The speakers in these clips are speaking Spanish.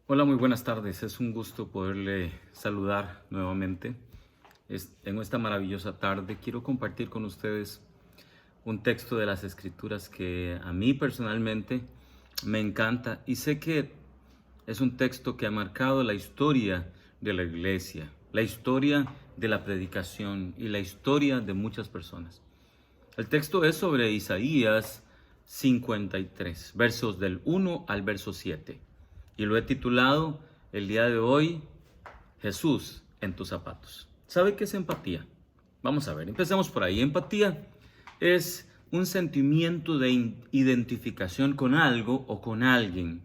Hola, muy buenas tardes. Es un gusto poderle saludar nuevamente. En esta maravillosa tarde quiero compartir con ustedes un texto de las Escrituras que a mí personalmente me encanta y sé que es un texto que ha marcado la historia de la iglesia, la historia de la predicación y la historia de muchas personas. El texto es sobre Isaías 53, versos del 1 al verso 7. Y lo he titulado el día de hoy, Jesús en tus zapatos. ¿Sabe qué es empatía? Vamos a ver, empecemos por ahí. Empatía es un sentimiento de identificación con algo o con alguien.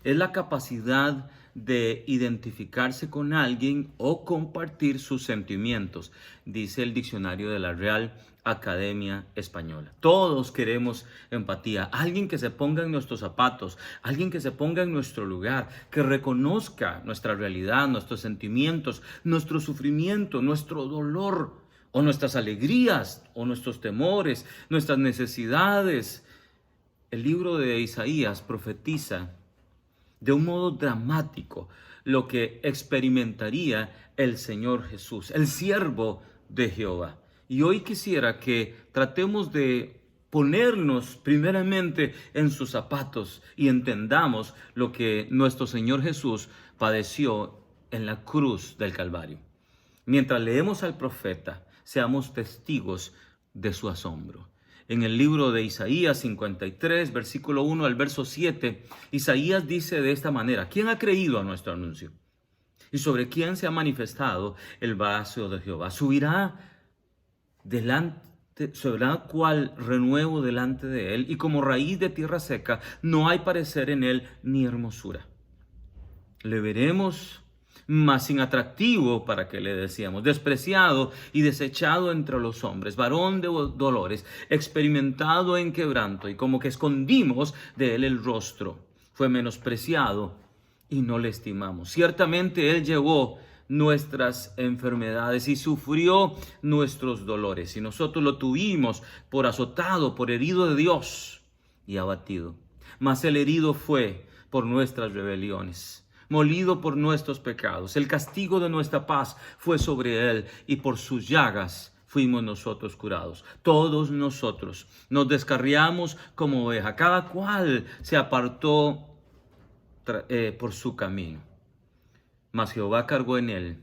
Es la capacidad de identificarse con alguien o compartir sus sentimientos, dice el diccionario de la Real Academia Española. Todos queremos empatía, alguien que se ponga en nuestros zapatos, alguien que se ponga en nuestro lugar, que reconozca nuestra realidad, nuestros sentimientos, nuestro sufrimiento, nuestro dolor, o nuestras alegrías, o nuestros temores, nuestras necesidades. El libro de Isaías profetiza de un modo dramático lo que experimentaría el Señor Jesús, el siervo de Jehová. Y hoy quisiera que tratemos de ponernos primeramente en sus zapatos y entendamos lo que nuestro Señor Jesús padeció en la cruz del Calvario. Mientras leemos al profeta, seamos testigos de su asombro. En el libro de Isaías 53, versículo 1 al verso 7, Isaías dice de esta manera: ¿Quién ha creído a nuestro anuncio? ¿Y sobre quién se ha manifestado el brazo de Jehová? Subirá cual renuevo delante de él, y como raíz de tierra seca, no hay parecer en él ni hermosura. Le veremos, mas sin atractivo para que le decíamos, despreciado y desechado entre los hombres, varón de dolores, experimentado en quebranto, y como que escondimos de él el rostro. Fue menospreciado y no le estimamos. Ciertamente él llevó nuestras enfermedades y sufrió nuestros dolores, y nosotros lo tuvimos por azotado, por herido de Dios y abatido. Mas el herido fue por nuestras rebeliones, molido por nuestros pecados. El castigo de nuestra paz fue sobre él, y por sus llagas fuimos nosotros curados. Todos nosotros nos descarriamos como oveja, cada cual se apartó por su camino. Mas Jehová cargó en él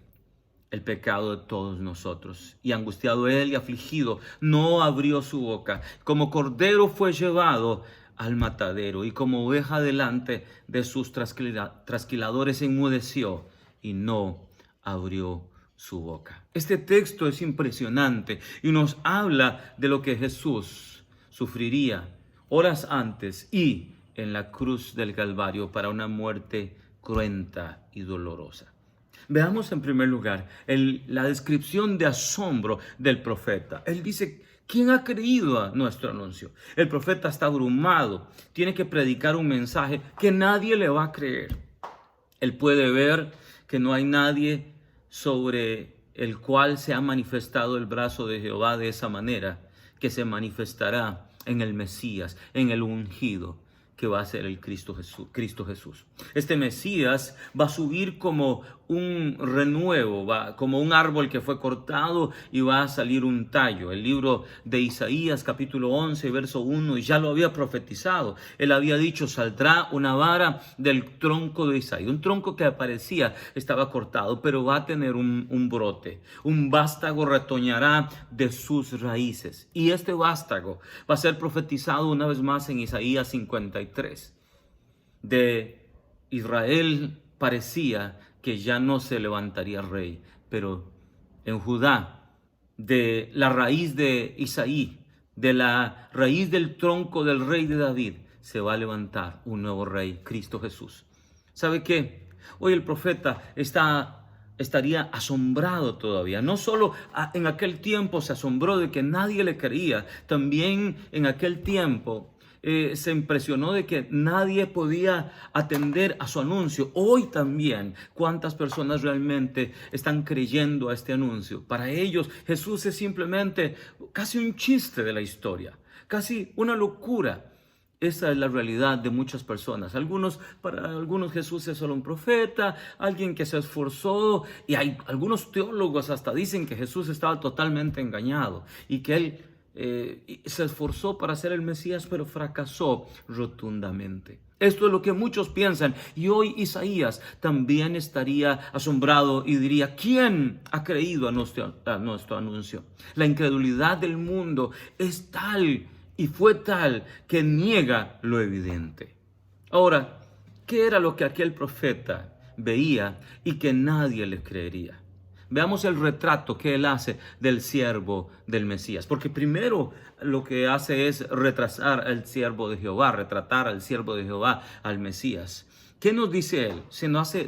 el pecado de todos nosotros, y angustiado él y afligido, no abrió su boca. Como cordero fue llevado al matadero, y como oveja delante de sus trasquiladores enmudeció, y no abrió su boca. Este texto es impresionante y nos habla de lo que Jesús sufriría horas antes y en la cruz del Calvario para una muerte cruenta y dolorosa. Veamos en primer lugar la descripción de asombro del profeta. Él dice: ¿quién ha creído a nuestro anuncio? El profeta está abrumado, tiene que predicar un mensaje que nadie le va a creer. Él puede ver que no hay nadie sobre el cual se ha manifestado el brazo de Jehová de esa manera, que se manifestará en el Mesías, en el ungido, que va a ser el Cristo Jesús. Este Mesías va a subir como un renuevo, como un árbol que fue cortado, y va a salir un tallo. El libro de Isaías capítulo 11, verso 1, ya lo había profetizado. Él había dicho: saldrá una vara del tronco de Isaí, un tronco que aparecía estaba cortado, pero va a tener un brote. Un vástago retoñará de sus raíces. Y este vástago va a ser profetizado una vez más en Isaías 53. De Israel parecía que ya no se levantaría rey, pero en Judá, de la raíz de Isaí, de la raíz del tronco del rey de David, se va a levantar un nuevo rey, Cristo Jesús. ¿Sabe qué? Hoy el profeta estaría asombrado todavía. No solo en aquel tiempo se asombró de que nadie le creía, también en aquel tiempo se impresionó de que nadie podía atender a su anuncio. Hoy también, ¿cuántas personas realmente están creyendo a este anuncio? Para ellos, Jesús es simplemente casi un chiste de la historia, casi una locura. Esa es la realidad de muchas personas. Para algunos Jesús es solo un profeta, alguien que se esforzó, y hay algunos teólogos hasta dicen que Jesús estaba totalmente engañado y que él se esforzó para ser el Mesías, pero fracasó rotundamente. Esto es lo que muchos piensan, y hoy Isaías también estaría asombrado y diría: ¿quién ha creído a nuestro anuncio? La incredulidad del mundo es tal y fue tal que niega lo evidente. Ahora, ¿qué era lo que aquel profeta veía y que nadie le creería? Veamos el retrato que él hace del siervo del Mesías, porque primero lo que hace es retratar al siervo de Jehová, al Mesías. ¿Qué nos dice él?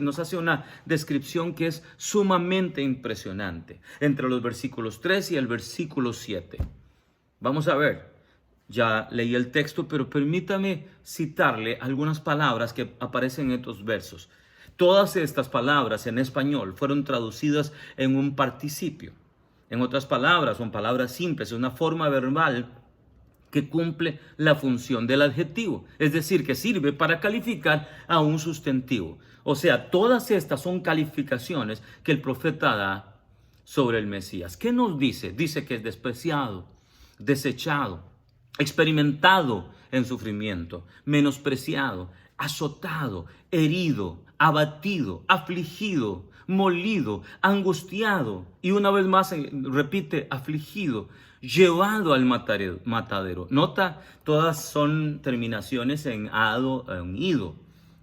Nos hace una descripción que es sumamente impresionante, entre los versículos 3 y el versículo 7. Vamos a ver. Ya leí el texto, pero permítame citarle algunas palabras que aparecen en estos versos. Todas estas palabras en español fueron traducidas en un participio. En otras palabras, son palabras simples, una forma verbal que cumple la función del adjetivo, es decir, que sirve para calificar a un sustantivo. O sea, todas estas son calificaciones que el profeta da sobre el Mesías. ¿Qué nos dice? Dice que es despreciado, desechado, experimentado en sufrimiento, menospreciado, azotado, herido, abatido, afligido, molido, angustiado, y una vez más repite afligido, llevado al matadero. Nota, todas son terminaciones en ado, en ido.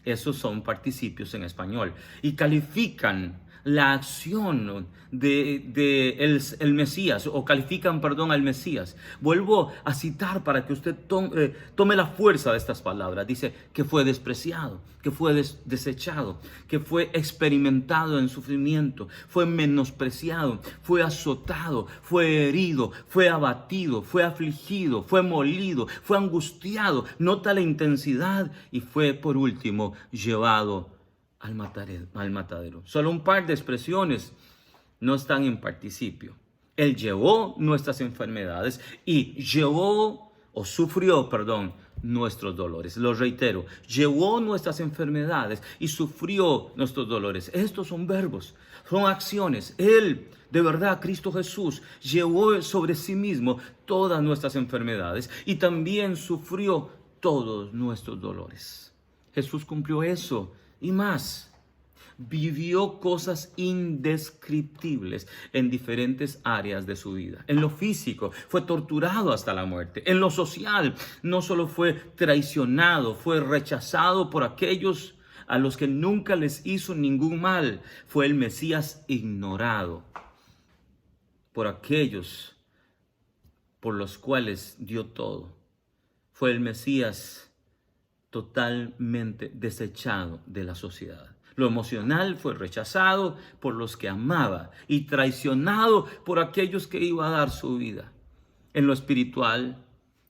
Esos son participios en español y califican la acción de el Mesías, o califican, perdón, al Mesías. Vuelvo a citar para que usted tome la fuerza de estas palabras. Dice que fue despreciado, que fue desechado, que fue experimentado en sufrimiento, fue menospreciado, fue azotado, fue herido, fue abatido, fue afligido, fue molido, fue angustiado. Nota la intensidad, y fue por último llevado al matadero. Solo un par de expresiones no están en participio. Él llevó nuestras enfermedades y sufrió, nuestros dolores. Lo reitero, llevó nuestras enfermedades y sufrió nuestros dolores. Estos son verbos, son acciones. Él, de verdad, Cristo Jesús, llevó sobre sí mismo todas nuestras enfermedades y también sufrió todos nuestros dolores. Jesús cumplió eso y más. Vivió cosas indescriptibles en diferentes áreas de su vida. En lo físico, fue torturado hasta la muerte. En lo social, no solo fue traicionado, fue rechazado por aquellos a los que nunca les hizo ningún mal. Fue el Mesías ignorado por aquellos por los cuales dio todo. Fue el Mesías totalmente desechado de la sociedad. Lo emocional fue rechazado por los que amaba y traicionado por aquellos que iba a dar su vida. En lo espiritual,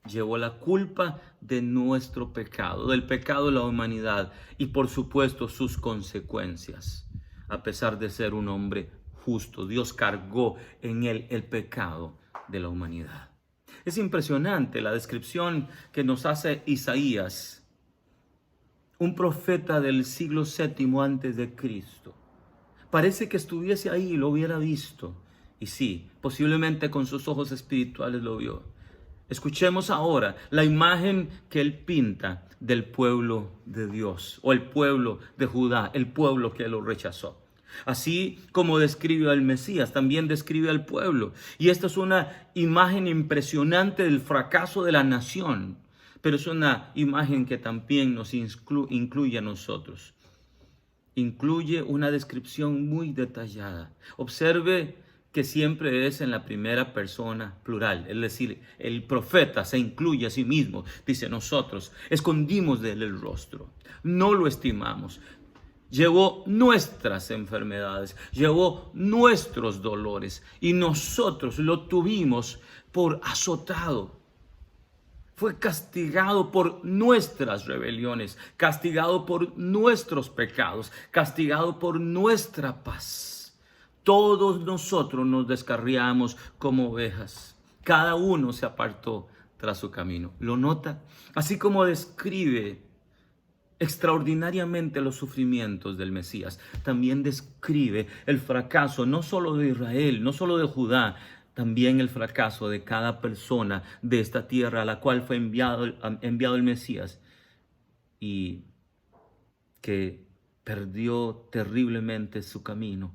llevó la culpa de nuestro pecado, del pecado de la humanidad y por supuesto sus consecuencias. A pesar de ser un hombre justo, Dios cargó en él el pecado de la humanidad. Es impresionante la descripción que nos hace Isaías, un profeta del siglo VII antes de Cristo. Parece que estuviese ahí y lo hubiera visto. Y sí, posiblemente con sus ojos espirituales lo vio. Escuchemos ahora la imagen que él pinta del pueblo de Dios, o el pueblo de Judá, el pueblo que lo rechazó. Así como describe al Mesías, también describe al pueblo. Y esta es una imagen impresionante del fracaso de la nación. Pero es una imagen que también nos incluye a nosotros. Incluye una descripción muy detallada. Observe que siempre es en la primera persona plural. Es decir, el profeta se incluye a sí mismo. Dice: nosotros escondimos de él el rostro. No lo estimamos. Llevó nuestras enfermedades, llevó nuestros dolores y nosotros lo tuvimos por azotado. Fue castigado por nuestras rebeliones, castigado por nuestros pecados, castigado por nuestra paz. Todos nosotros nos descarriamos como ovejas. Cada uno se apartó tras su camino. ¿Lo nota? Así como describe extraordinariamente los sufrimientos del Mesías, también describe el fracaso no solo de Israel, no solo de Judá, también el fracaso de cada persona de esta tierra a la cual fue enviado el Mesías y que perdió terriblemente su camino.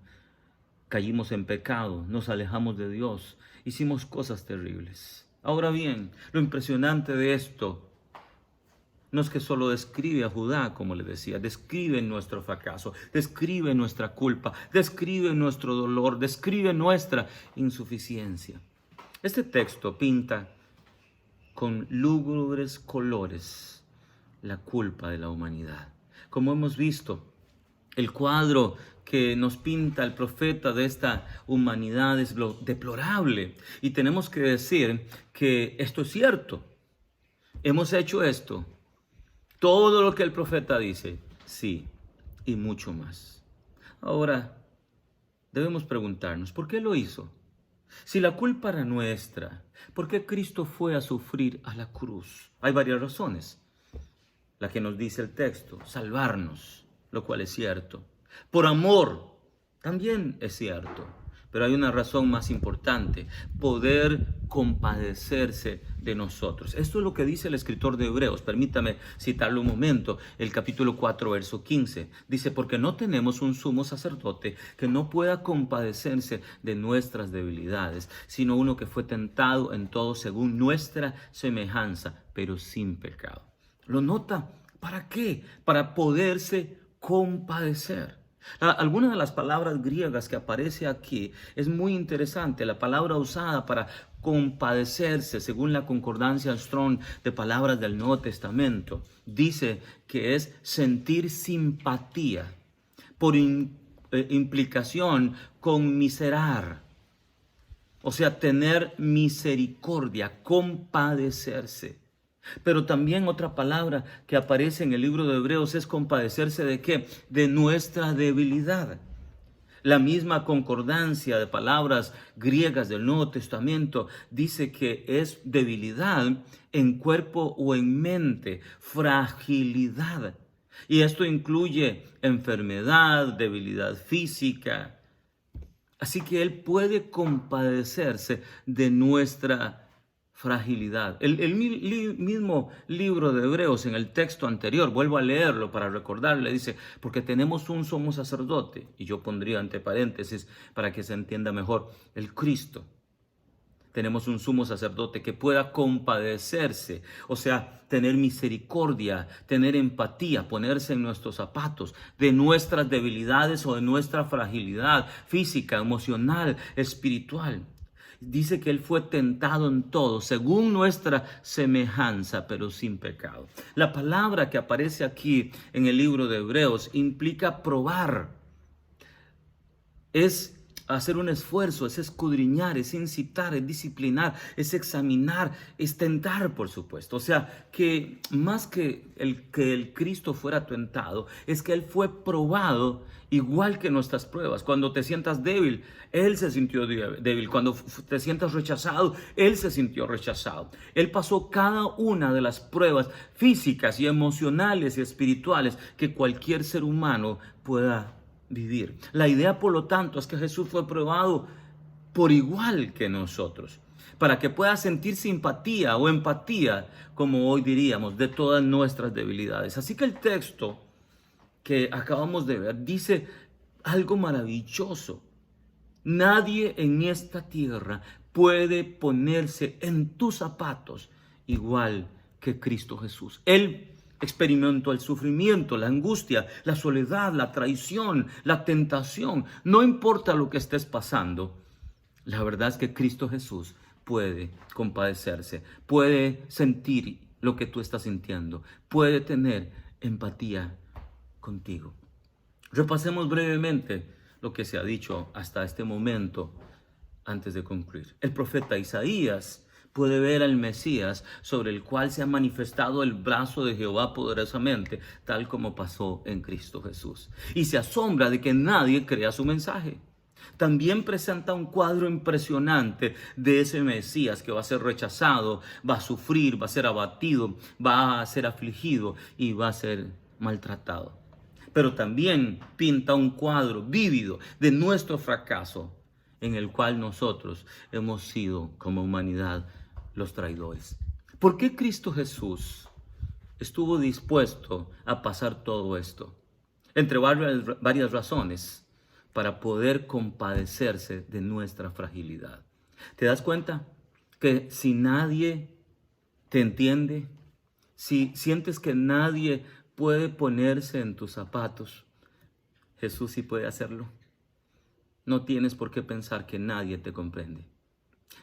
Caímos en pecado, nos alejamos de Dios, hicimos cosas terribles. Ahora bien, lo impresionante de esto no es que solo describe a Judá, como le decía, describe nuestro fracaso, describe nuestra culpa, describe nuestro dolor, describe nuestra insuficiencia. Este texto pinta con lúgubres colores la culpa de la humanidad. Como hemos visto, el cuadro que nos pinta el profeta de esta humanidad es lo deplorable. Y tenemos que decir que esto es cierto. Hemos hecho esto. Todo lo que el profeta dice, sí, y mucho más. Ahora, debemos preguntarnos, ¿por qué lo hizo? Si la culpa era nuestra, ¿por qué Cristo fue a sufrir a la cruz? Hay varias razones. La que nos dice el texto, salvarnos, lo cual es cierto. Por amor, también es cierto. Pero hay una razón más importante, poder compadecerse de nosotros. Esto es lo que dice el escritor de Hebreos. Permítame citarlo un momento. El capítulo 4, verso 15. Dice, porque no tenemos un sumo sacerdote que no pueda compadecerse de nuestras debilidades, sino uno que fue tentado en todo según nuestra semejanza, pero sin pecado. ¿Lo nota? ¿Para qué? Para poderse compadecer. Alguna de las palabras griegas que aparece aquí es muy interesante. La palabra usada para compadecerse, según la concordancia Strong de palabras del Nuevo Testamento, dice que es sentir simpatía, por implicación, conmiserar. O sea, tener misericordia, compadecerse. Pero también otra palabra que aparece en el libro de Hebreos es compadecerse ¿de qué? De nuestra debilidad. La misma concordancia de palabras griegas del Nuevo Testamento dice que es debilidad en cuerpo o en mente, fragilidad. Y esto incluye enfermedad, debilidad física. Así que Él puede compadecerse de nuestra fragilidad. El mismo libro de Hebreos en el texto anterior, vuelvo a leerlo para recordarle, dice, porque tenemos un sumo sacerdote, y yo pondría entre paréntesis para que se entienda mejor, el Cristo. Tenemos un sumo sacerdote que pueda compadecerse, o sea, tener misericordia, tener empatía, ponerse en nuestros zapatos de nuestras debilidades o de nuestra fragilidad física, emocional, espiritual. Dice que Él fue tentado en todo, según nuestra semejanza, pero sin pecado. La palabra que aparece aquí en el libro de Hebreos implica probar. Es hacer un esfuerzo, es escudriñar, es incitar, es disciplinar, es examinar, es tentar, por supuesto. O sea, que más que el Cristo fuera tentado, es que Él fue probado igual que nuestras pruebas. Cuando te sientas débil, Él se sintió débil. Cuando te sientas rechazado, Él se sintió rechazado. Él pasó cada una de las pruebas físicas y emocionales y espirituales que cualquier ser humano pueda vivir. La idea, por lo tanto, es que Jesús fue probado por igual que nosotros, para que pueda sentir simpatía o empatía, como hoy diríamos, de todas nuestras debilidades. Así que el texto que acabamos de ver dice algo maravilloso. Nadie en esta tierra puede ponerse en tus zapatos igual que Cristo Jesús. Él experimentó el sufrimiento, la angustia, la soledad, la traición, la tentación. No importa lo que estés pasando, la verdad es que Cristo Jesús puede compadecerse, puede sentir lo que tú estás sintiendo, puede tener empatía contigo. Repasemos brevemente lo que se ha dicho hasta este momento antes de concluir. El profeta Isaías puede ver al Mesías sobre el cual se ha manifestado el brazo de Jehová poderosamente, tal como pasó en Cristo Jesús. Y se asombra de que nadie crea su mensaje. También presenta un cuadro impresionante de ese Mesías que va a ser rechazado, va a sufrir, va a ser abatido, va a ser afligido y va a ser maltratado. Pero también pinta un cuadro vívido de nuestro fracaso, en el cual nosotros hemos sido como humanidad los traidores. ¿Por qué Cristo Jesús estuvo dispuesto a pasar todo esto? Entre varias razones, para poder compadecerse de nuestra fragilidad. ¿Te das cuenta que si nadie te entiende, si sientes que nadie puede ponerse en tus zapatos, Jesús sí puede hacerlo? No tienes por qué pensar que nadie te comprende.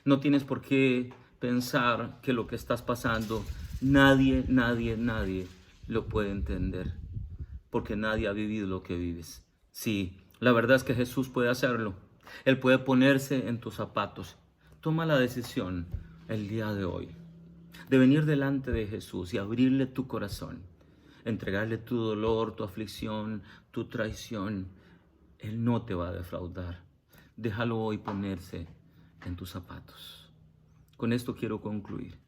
No tienes por qué pensar que lo que estás pasando, nadie lo puede entender, porque nadie ha vivido lo que vives. Sí, la verdad es que Jesús puede hacerlo. Él puede ponerse en tus zapatos. Toma la decisión el día de hoy de venir delante de Jesús y abrirle tu corazón, entregarle tu dolor, tu aflicción, tu traición. Él no te va a defraudar. Déjalo hoy ponerse en tus zapatos. Con esto quiero concluir.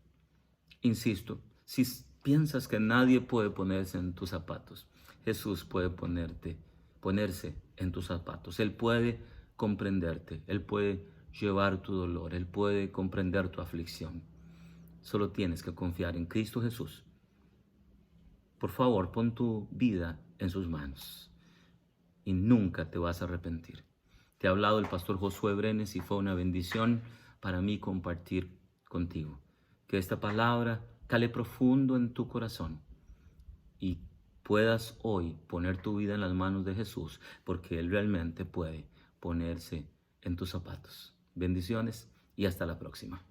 Insisto, si piensas que nadie puede ponerse en tus zapatos, Jesús puede ponerse en tus zapatos. Él puede comprenderte, Él puede llevar tu dolor, Él puede comprender tu aflicción. Solo tienes que confiar en Cristo Jesús. Por favor, pon tu vida en sus manos y nunca te vas a arrepentir. Te ha hablado el pastor Josué Brenes y fue una bendición para mí compartir contigo. Que esta palabra cale profundo en tu corazón y puedas hoy poner tu vida en las manos de Jesús, porque Él realmente puede ponerse en tus zapatos. Bendiciones y hasta la próxima.